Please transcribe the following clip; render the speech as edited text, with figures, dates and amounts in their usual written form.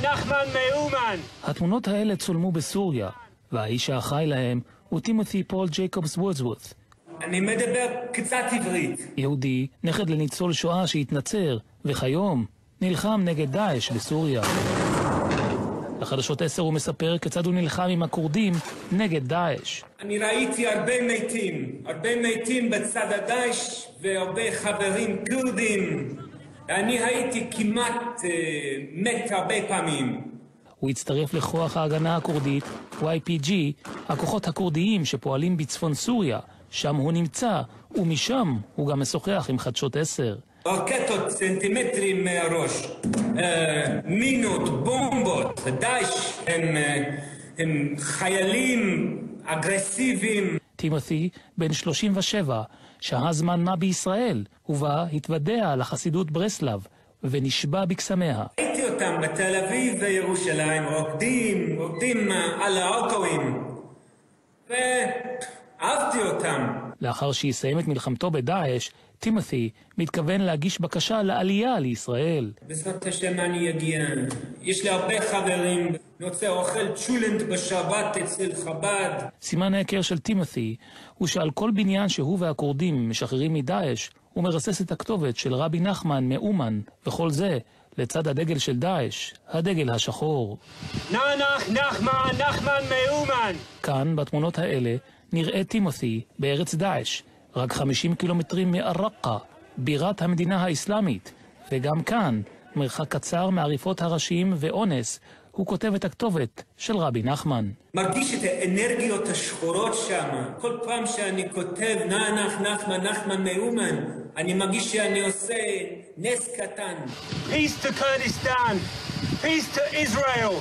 נחמן מאומן. התמונות האלה צולמו בסוריה, והאיש האחראי להם הוא טימותי פול ג'ייקובס וורדסוורת'. אני מדבר קצת עברית. יהודי, נכד לניצול שואה שהתנצר, וכיום נלחם נגד דאעש בסוריה. לחדשות 10 הוא מספר כיצד הוא נלחם עם הכורדים נגד דאעש. אני ראיתי הרבה מתים בצד הדאעש והרבה חברים כורדים. אני הייתי כמעט מת הרבה פעמים. הוא הצטרף לכוח ההגנה הכורדית, YPG, הכוחות הכורדיים שפועלים בצפון סוריה, שם הוא נמצא, ומשם הוא גם משוחח עם חדשות 10. רקטות סנטימטרים מהראש, מינות, בומבות, דאעש הם חיילים אגרסיביים. טימותי, בן 37, שהה זמן מה בישראל, ובה התוודע על החסידות ברסלב, ונשבע בקסמיה. ראיתי אותם בתל אביב וירושלים, רוקדים על האוטואים, ואהבתי אותם. לאחר שיסיים את מלחמתו בדאעש, טימותי מתכוון להגיש בקשה לעלייה לישראל. בעזרת השם אני אגיע. יש לי הרבה חברים. אני רוצה אוכל צ'ולנט בשבת אצל חב"ד. סימן ההיכר של טימותי הוא שעל כל בניין שהוא והכורדים משחררים מדאעש, הוא מרסס את הכתובת של רבי נחמן מאומן, וכל זה לצד הדגל של דאעש, הדגל השחור. נחמן מאומן. כאן, בתמונות האלה, נראה טימותי בארץ דאעש, רק 50 קילומטרים מאל-רקה, בירת המדינה האסלאמית, וגם כאן, מרחק קצר מעריפות הראשיים ואונס, הוא כותב את הכתובת של רבי נחמן. מרגיש את האנרגיות השחורות שם. כל פעם שאני כותב נחמן מאומן, אני מרגיש שאני עושה נס קטן. Peace to Kurdistan. Peace to Israel.